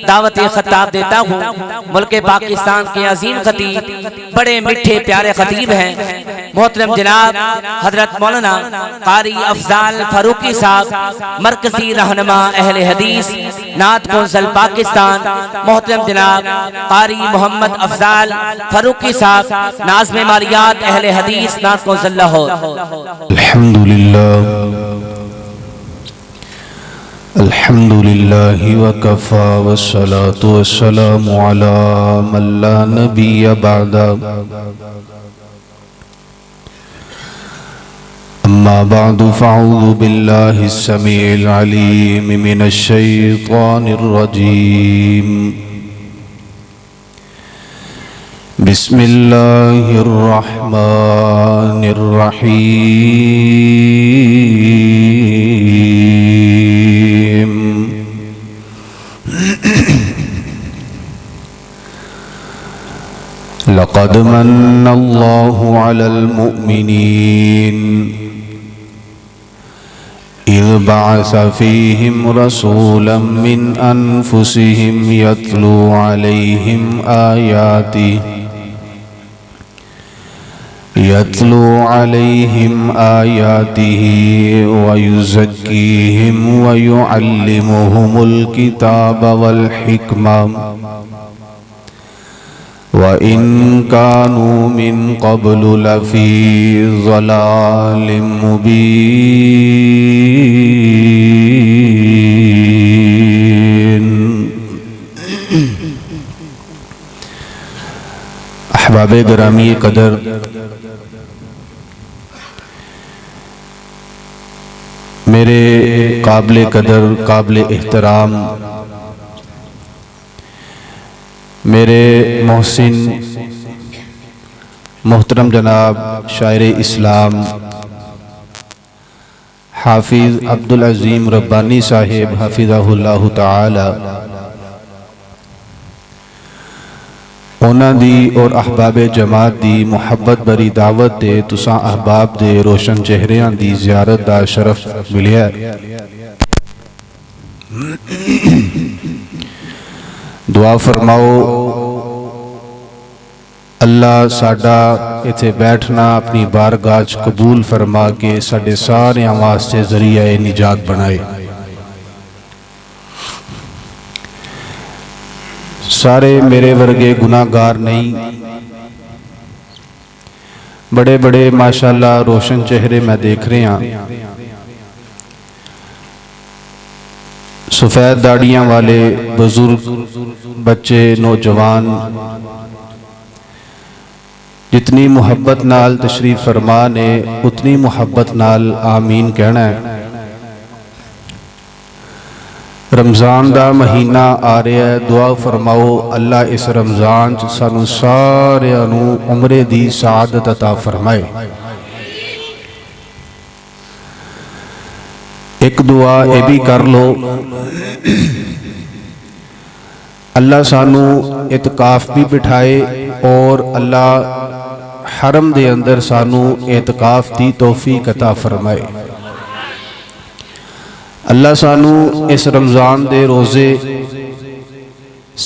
دعوت خطاب دیتا ہوں۔ ملک پاکستان کے عظیم خطیب، بڑے میٹھے پیارے خطیب ہیں محترم جناب حضرت مولانا قاری افضال فاروقی صاحب، مرکزی رہنما اہل حدیث نعت کونسل پاکستان، محترم جناب قاری محمد افضال فاروقی صاحب، ناظم مالیات اہل حدیث نعت کونسل لاہور۔ الحمدللہ وکفا والصلاة والسلام علی من لا نبی بعد، اما بعد فاعوذ باللہ السمیع العلیم من الشیطان الرجیم، بسم اللہ الرحمن الرحیم، لقد من اللہ علی المؤمنین اذ بعث فیہم رسولا من انفسہم یتلو علیہم آیاتہ ویزکیہم ویعلمہم الکتاب والحکمہ وَإِن كَانُوا مِن قَبْلُ لَفِي ضَلَالٍ مُبِينٍ۔ احباب گرامی قدر، میرے قابل قدر قابل احترام میرے محسن محترم جناب شاعر اسلام حافظ عبدالعظیم ربانی صاحب حافظہ اللہ تعالی، اونا دی اور احباب جماعت دی محبت بری دعوت دے تساں احباب دے روشن چہریاں دی زیارت دا شرف ملیا۔ دعا فرماؤ اللہ ساڈا ایتھے بیٹھنا اپنی بارگاہ قبول فرما کے ساڈے سارے واسطے ذریعہ نجات بنائے۔ سارے میرے ورگے گناہگار نہیں، بڑے بڑے ماشاءاللہ روشن چہرے میں دیکھ رہے ہیں، سفید داڑیاں والے بزرگ، بچے، نوجوان، جتنی محبت نال تشریف فرما نے اتنی محبت نال آمین کہنا ہے۔ رمضان دا مہینہ آ رہا ہے، دعا فرماؤ اللہ اس رمضان سانو سارے عمرے دی سعادت عطا فرمائے۔ ایک دعا اے بھی کر لو، اللہ سانو اعتکاف بھی بٹھائے اور اللہ حرم دے اندر سانو اعتکاف دی توفیق عطا فرمائے۔ اللہ سانو اس رمضان دے روزے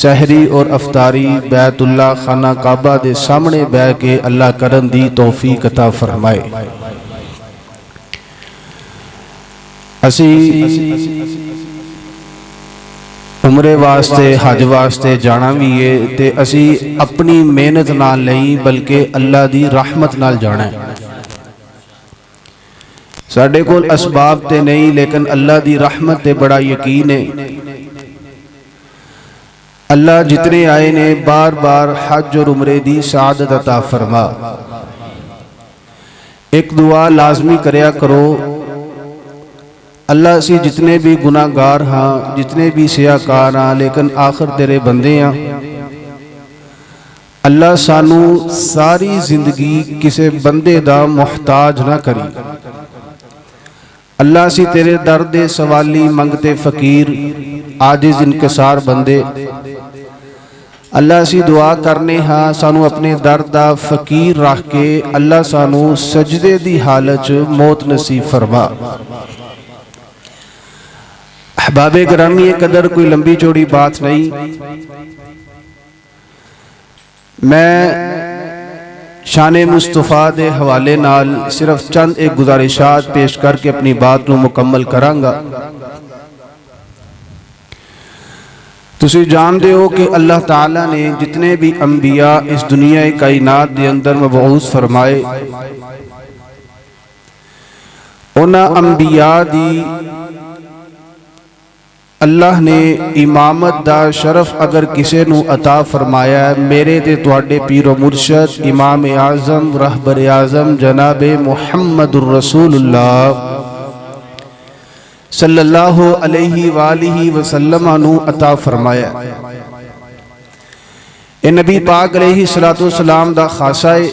سحری اور افطاری بیت اللہ خانہ کعبہ دے سامنے بیٹھ کے اللہ کرن دی توفیق عطا فرمائے۔ اسی عمرے واسطے حج واسطے جانا بھی ہے تے اسی اپنی محنت نال نہیں بلکہ اللہ دی رحمت نال جانا ہے۔ ساڑھے کول اسباب تے نہیں لیکن اللہ دی رحمت تے بڑا یقین ہے۔ اللہ جتنے آئے نے بار بار حج اور عمرے دی سعادت عطا فرما۔ ایک دعا لازمی کریا کرو، اللہ اسی جتنے بھی گناہگار ہاں، جتنے بھی سیاکار ہاں، لیکن آخر تیرے بندے ہاں، اللہ سانو ساری زندگی کسے بندے دا محتاج نہ کری۔ اللہ اسی تیرے درد سوالی منگتے فقیر عاجز انکسار بندے، اللہ اسی دعا کرنے ہاں سانو اپنے درد دا فقیر رکھ کے اللہ سانو سجدے دی حالت موت نصیب فرما۔ احباب گرامی قدر کوئی لمبی چوڑی بات نہیں، میں شان مصطفیٰ دے حوالے نال صرف چند ایک گزارشات پیش کر کے اپنی بات نو مکمل کرانگا۔ تسی جانتے ہو کہ اللہ تعالیٰ نے جتنے بھی انبیاء اس دنیا کائنات دے اندر مبعوث فرمائے، انہاں انبیاء دی اللہ نے امامت دا شرف اگر کسے نو عطا فرمایا ہے، میرے تے تواڈے پیر و مرشد امام اعظم رہبر اعظم جناب محمد الرسول اللہ صلی اللہ علیہ وآلہ وسلم نو عطا فرمایا۔ اے نبی پاک علیہ السلام دا خاصہ ہے،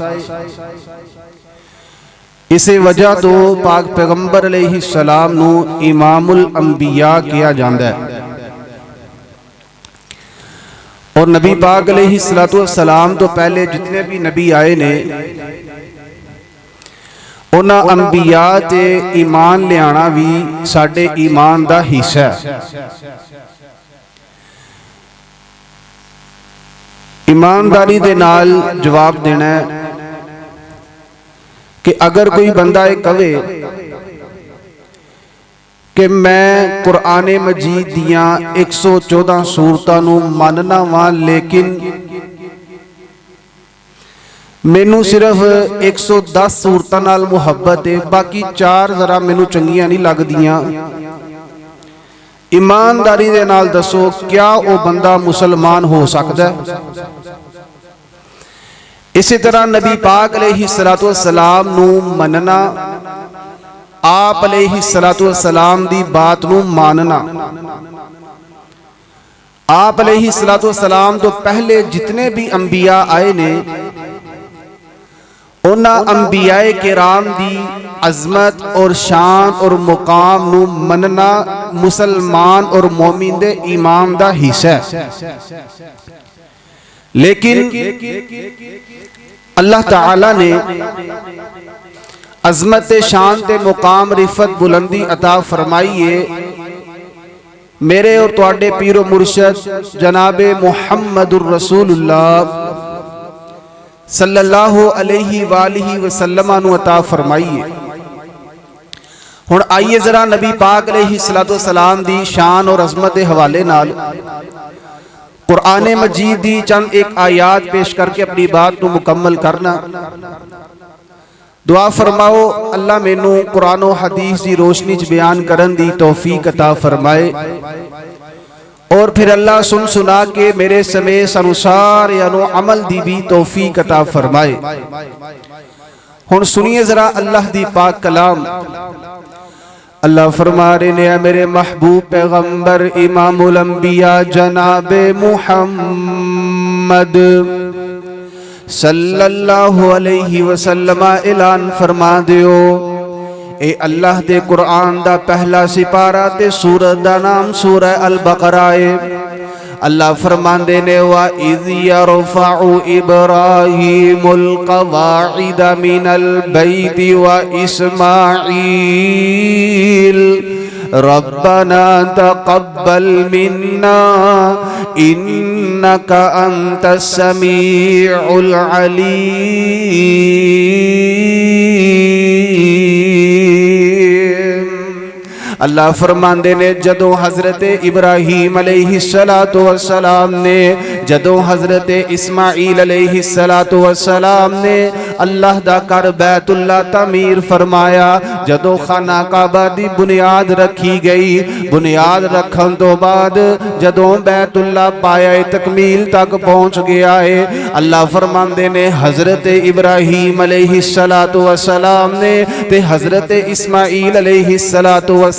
اسے وجہ تو پاک پیغمبر علیہ السلام نو امام الانبیاء کیا جاندہ ہے، اور نبی پاک علیہ السلام تو پہلے جتنے بھی نبی آئے نے انہاں انبیاء تے ایمان لے آنا بھی ساڑھے ایمان دا حصہ ہے۔ ایمانداری دے نال جواب دینا ہے کہ اگر کوئی بندہ ایک کہے کہ میں قرآن مجید دیاں 114 سورتاں نو ماننا وہاں لیکن مینوں صرف 110 سورتاں نال محبت ہے، باقی 4 ذرا مینوں چنگیاں نہیں لگ دیاں، ایمانداری دے نال دسو کیا وہ بندہ مسلمان ہو سکتا ہے؟ اسی طرح نبی پاک علیہ السلام نو مننا، آپ علیہ السلام دی بات نو ماننا، آپ علیہ السلام تو پہلے جتنے بھی انبیاء آئے نے انہاں انبیاء کرام دی عظمت اور شان اور مقام نو مننا مسلمان اور مومن دے ایمان دا حصہ ہے۔ لیکن اللہ تعالیٰ نے عظمت شان تے مقام رفت بلندی عطا فرمائیے میرے اور تواڈے پیر و مرشد جناب محمد الرسول اللہ صلی اللہ علیہ وآلہ وسلم نو عطا فرمائیے۔ ہن آئیے ذرا نبی پاک علیہ السلام دی شان اور عظمت حوالے نال قرآن مجید دی چند ایک آیات پیش کر کے اپنی بات کو مکمل کرنا۔ دعا فرماؤ اللہ مینوں قرآن و حدیث دی روشنی چ بیان کرن دی توفیق عطا فرمائے، اور پھر اللہ سن سنا کے میرے سمیت سانو ساریاں نو عمل دی بھی توفیق عطا فرمائے۔ ہن سنیے ذرا اللہ دی پاک کلام۔ اللہ فرما رہے ہیں میرے محبوب پیغمبر امام الانبیاء جناب محمد صلی اللہ علیہ وسلم اعلان فرما دیو، اے اللہ دے قرآن دا پہلا سپارہ تے سورت دا نام سورہ البقرہ ہے۔ اللہ فرماندے نے وَإِذْ يَرْفَعُ إِبْرَاهِيمُ الْقَوَاعِدَ مِنَ الْبَيْتِ وَإِسْمَاعِيلُ رَبَّنَا تَقَبَّلْ مِنَّا إِنَّكَ أَنْتَ السَّمِيعُ الْعَلِيمُ۔ اللہ فرماندے نے جدوں حضرت ابراہیم علیہ السلام نے، جدوں حضرت اسماعیل علیہ السلام نے اللہ دا کر بیت اللہ تعمیر فرمایا، جدوں خانہ کعبہ دی بنیاد رکھی گئی، بنیاد رکھن تو بعد جدوں بیت اللہ پایا تکمیل تک پہنچ گیا ہے، اللہ فرماندے نے حضرت ابراہیم علیہ السلام نے تے حضرت اسماعیل علیہ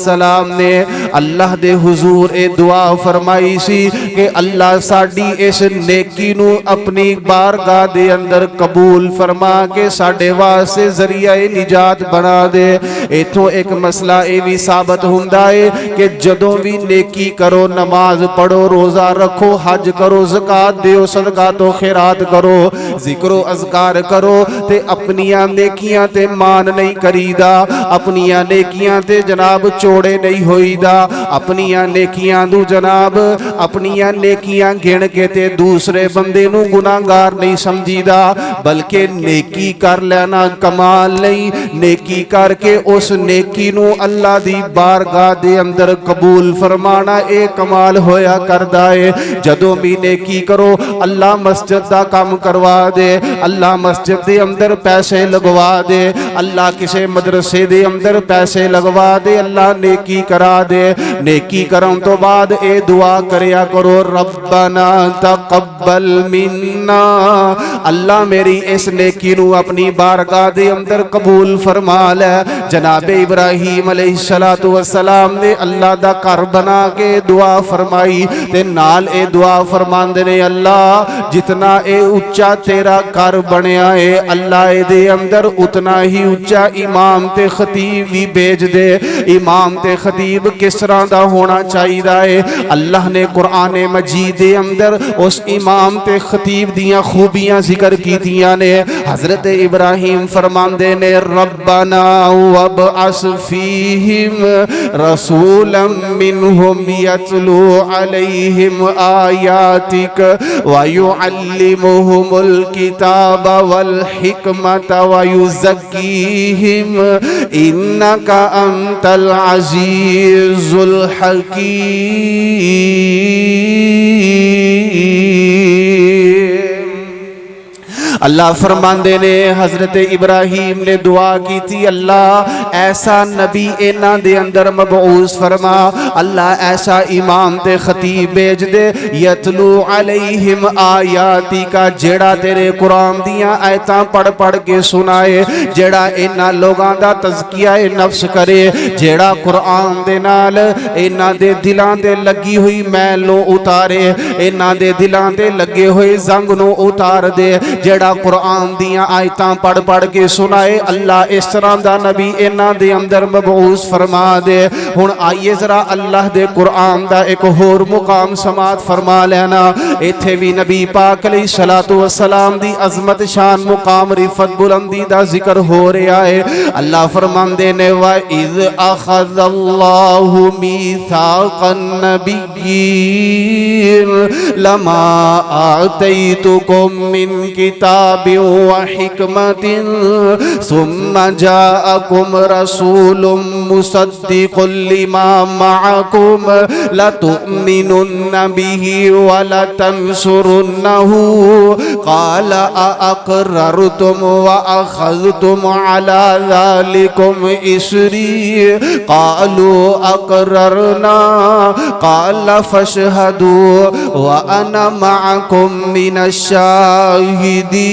السلام نے اللہ دے حضور اے دعا فرمائی سی کہ اللہ ساڑی اس نیکی نو اپنی بارگاہ دے اندر قبول فرما کے ساڑے واسے ذریعہ نجات بنا دے۔ ایتھوں ایک مسئلہ اے بھی ثابت ہوندہ ہے کہ جدوں بھی نیکی کرو، نماز پڑھو، روزہ رکھو، حج کرو، زکاة دیو، صدقات و خیرات کرو، ذکر و اذکار کرو تے اپنیاں نیکیاں تے مان نہیں کریدا اپنیاں نیکیاں تے جناب چوڑے نہیں ہوئیدا اپنیاں نیکیاں دو جناب اپنیاں نیکیاں گن کے تے دوسرے بندے نو گناہگار نہیں سمجھیدا بلکہ نیکی کر لینا کمال نہیں نیکی کر کے اس نیکی نو اللہ دی بارگاہ دے اندر قبول فرمانا اے کمال ہویا کردا ہے جدوں بھی نیکی کرو اللہ مسجد دا کام کروا دے اللہ مسجد دے اندر پیسے لگوا دے اللہ کسے مدرسے دے اندر پیسے لگوا دے اللہ نیکی کرا دے نیکی کرن تو بعد اے دعا کریا کرو ربنا تقبل منا اللہ میری اس نیکی نو اپنی بارگاہ دے اندر قبول فرما لے جناب ابراہیم علیہ السلام نے اللہ دا گھر بنا کے دعا فرمائی تے نال اے دعا فرماندے نے اللہ جتنا اے اچا تیرا گھر بنیا ہے اللہ اے دے اندر اتنا ہی اچا امام تے خطیب بھی بھیج دے امام تے خطیب کس طرح دا ہونا چاہیے ہے اللہ نے قرآن مجید دے اندر اس امام تے خطیب دیاں خوبیاں ذکر کی دیاں نے حضرت ابراہیم فرماندے نے ربنا وابعث فیہم رسولا منہم یتلو علیہم آیاتک ویعلمہم الکتاب والحکمت ویزکیہم انکا انت العزیز الحکیم اللہ فرماندے نے حضرت ابراہیم نے دعا کی تھی اللہ ایسا نبی اینا دے اندر مبعوث فرما اللہ ایسا امام تے خطیب بیج دے یتلو علیہم آیاتی کا جیڑا تیرے قرآن دیاں آیتاں پڑھ پڑھ کے سنائے جیڑا اینا لوگاں دا تزکیہ نفس کرے جیڑا قرآن دے نال اینا دے دلان دے لگی ہوئی میلوں اتارے اینا دے دلان دے لگے ہوئے زنگ نو اتار دے جیڑا قرآن دیاں آیتاں پڑھ پڑھ کے سنائے اللہ اس طرح دا نبی اینا دے اندر مبعوث فرما دے ہن آئیے ذرا اللہ دے قرآن دا ایک اور مقام سماعت فرما لینا ایتھے بھی نبی پاک علیہ السلام دی عظمت شان مقام رفت بلندی دا ذکر ہو رہا ہے اللہ فرماندے نے وَإِذْ أَخَذَ اللَّهُ مِيثَاقَ النَّبِيِّينَ لَمَا آتَيْتُكُم مِّن كِتَابٍ وحكمة ثم جاءكم رسول مصدق لما معكم لتؤمنن به ولتنصرنه قال أأقررتم وأخذتم على ذلكم إصري قالوا أقررنا قال فاشهدوا وأنا معكم من الشاهدين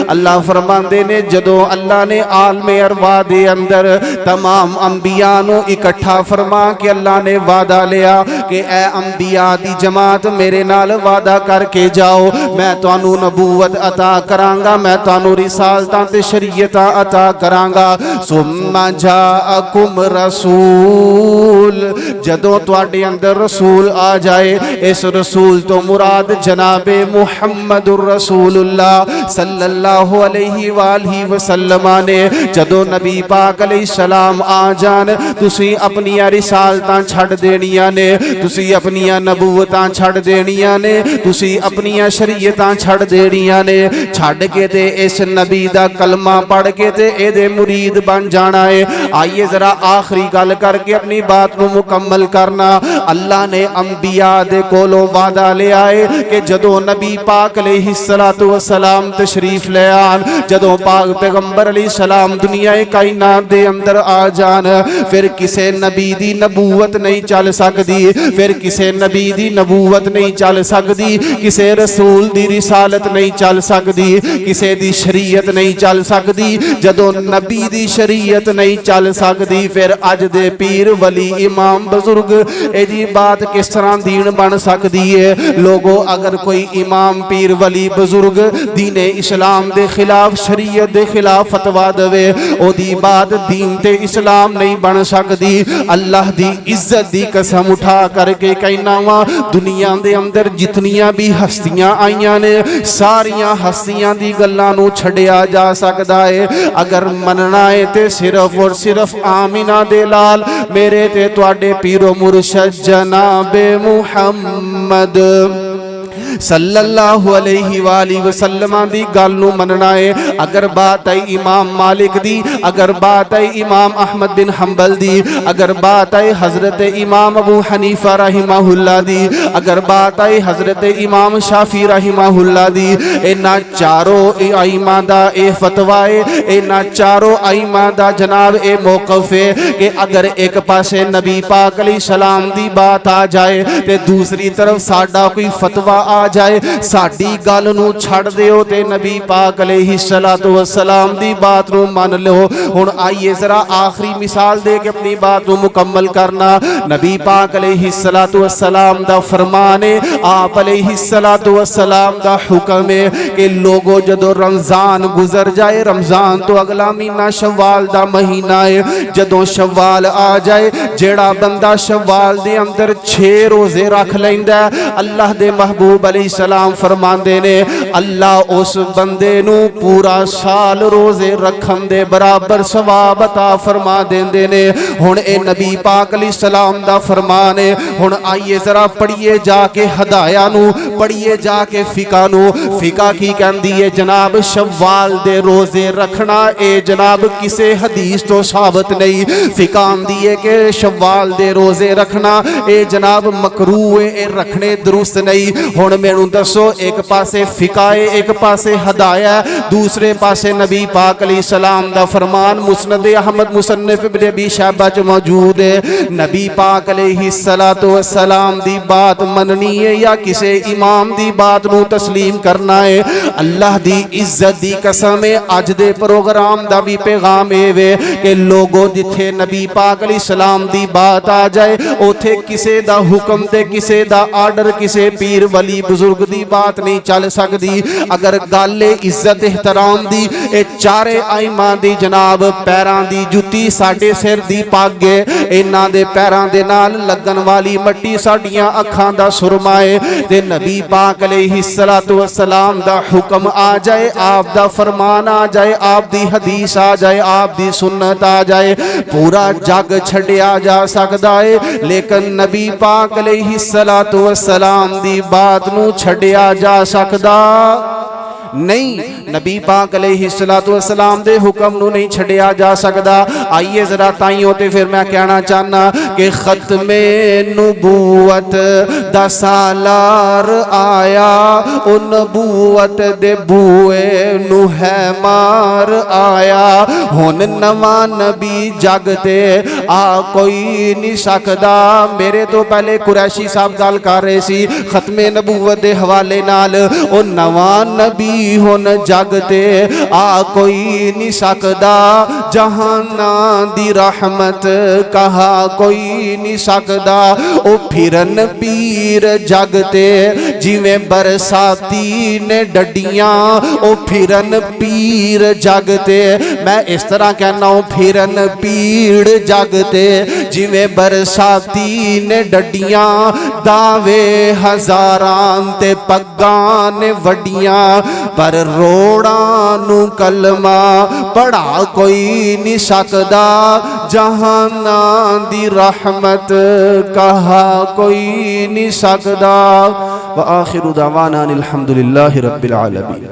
اللہ فرماندے نے جدو اللہ نے عالم ارواح دے اندر تمام انبیاء نو اکٹھا فرما کہ اللہ نے وعدہ لیا کہ اے انبیاء دی جماعت میرے نال وعدہ کر کے جاؤ میں توانو نبوت عطا کرانگا میں توانو رسالتاں تے شریعتاں عطا کرانگا ثم جاءکم رسول جدو تواڈے اندر رسول آ جائے اس رسول تو مراد جناب محمد الرسول اللہ صلی اللہ علیہ وآلہ وسلم نے جدو نبی پاک علیہ السلام آ جان تسی اپنی رسالتاں چھڑ دینیاں نے تسی اپنی نبوتاں چھڑ دینیاں نے تسی اپنی شریعتاں چھڑ دینیاں نے چھڑ کے تے اس نبی دا کلمہ پڑھ کے تے اے دے مرید بن جانا ہے آئیے ذرا آخری گل کر کے اپنی بات نو مکمل کرنا اللہ نے انبیاء دے کولوں وعدہ لے آئے کہ جدو نبی پاک علیہ السلام تشریف لے آن جدو پاک پیغمبر علیہ السلام دنیا کائنات دے اندر آ جان پھر کسے نبی دی نبوت نہیں چل سکدی پھر کسے نبی دی نبوت نہیں چل سکدی کسے رسول دی رسالت نہیں چل سکدی کسے دی شریعت نہیں چل سکدی جدو نبی دی شریعت نہیں چل سکدی پھر اج دے پیر ولی امام بزرگ اے دی بات کس طرح دین بن سکدی ہے لوگوں اگر کوئی امام پیر ولی بزرگ دین اسلام اسلام دے خلاف شریعت دے خلاف فتوا دے او دی بات دین تے اسلام نہیں بن سکتی اللہ دی عزت دی قسم اٹھا کر کے کہنا وا دنیا دے اندر جتنیاں بھی ہستیاں آئیاں نے ساریاں ہستیاں دی گلاں نو چھڈیا جا سکدا ہے اگر مننا ہے تے صرف اور صرف آمینہ دے لال میرے تے تواڈے پیر و مرشد جناب محمد صلی اللہ علیہ وآلہ وسلم دی گل نو مننا ہے اگر بات ہے امام مالک دی اگر بات ہے امام احمد بن حنبل دی اگر بات ہے حضرت امام ابو حنیفہ رحمہ اللہ دی اگر بات ہے حضرت امام شافعی رحمہ اللہ دی اینا چاروں ائمہ دا اے فتوی ہے اینا چاروں ائمہ دا جناب اے موقف ہے کہ اگر ایک پاسے نبی پاک علیہ السلام دی بات آ جائے تے دوسری طرف ساڈا کوئی فتوی آ جائے ساڈی گل نو چھڑ دیو تے نبی پاک علیہ السلام دی بات نو مان لو ہن آئیے ذرا آخری مثال دے کے اپنی بات نو مکمل کرنا نبی پاک علیہ السلام دا فرمان ہے آپ علیہ السلام دا حکم ہے کہ لوگوں جدو رمضان گزر جائے رمضان تو اگلا مہینہ شوال دا مہینہ ہے جدو شوال آ جائے جیڑا بندہ شوال دے اندر 6 روزے رکھ لیندا ہے اللہ دے محبوب علیہ السلام فرماندے نے اللہ اس بندے نو پورا سال روزے رکھن دے برابر ثواب عطا فرما دیندے نے ہن اے نبی پاک علیہ السلام دا فرمان ہے ہن آئیے ذرا پڑھیے جا کے ہدایا نو پڑھیے جا کے فقہ نو فقہ کی کہندی ہے جناب شوال دے روزے رکھنا اے جناب کسے حدیث تو ثابت نہیں فقہ آندی ہے کہ شوال دے روزے رکھنا اے جناب مکروہ اے رکھنے درست نہیں ہن مینوں دسو ایک پاسے فقہ ہے ایک پاسے ہدایہ دوسرے پاسے نبی پاک علیہ السلام دا فرمان مسند احمد مصنف ابن ابی شیبہ چ موجود ہے نبی پاک علیہ السلام دی بات مننی ہے یا کسے امام دی بات نو تسلیم کرنا ہے اللہ دی عزت دی قسم ہے اج دے پروگرام دا بھی پیغام اے وے کہ لوگوں جتھے نبی پاک علیہ السلام دی بات آ جائے اوتھے کسے دا حکم تے کسے دا آرڈر کسے پیر ولی بزرگ دی بات نہیں چل سکتی اگر گل عزت احترام دی اے چارے ائمہ دی جناب پیران دی جُتی ساڈے سر دی پگ انہاں دے پیران دے نال لگن والی مٹی ساڈیاں اکھاں دا سرما ہے تے نبی پاک علیہ السلام دا حکم آ جائے آپ دا فرمان آ جائے آپ دی حدیث آ جائے آپ دی سنت آ جائے پورا جگ چھڈیا جا سکدا ہے لیکن نبی پاک علیہ السلام دی بات نو چھڈیا جا سکدا نہیں نبی پاک علیہ السلام دے حکم نو نہیں چھڈیا جا سکدا آئیے ذرا تائیوں تے پھر میں کہنا چاہنا کہ ختم نبوت دا سالار آیا او نبوت دے بوئے نو ہے مار آیا ہن نواں نبی جگ تے آ کوئی نہیں سکدا میرے تو پہلے قریشی صاحب گل کر رہے سی ختم نبوت دے حوالے نال او نواں نبی ہن جگ تے آ کوئی نہیں سکدا جہاں دی رحمت کہا کوئی نہیں سکدا او پھرن پیر جگ تے جویں برساتی نے ڈڈیاں او پھرن پیر جگ تے میں اس طرح کہنا ہوں پھرن پیڑ جگ تے جویں برساتی نے ڈڈیاں دعوے ہزاران تے پگاں نے وڈیاں پر روڑاں نو کلمہ پڑھا کوئی نہیں سکدا جہاں دی رحمت کہا کوئی نہیں سکدا وآخر دعوانا الحمدللہ رب العالمین.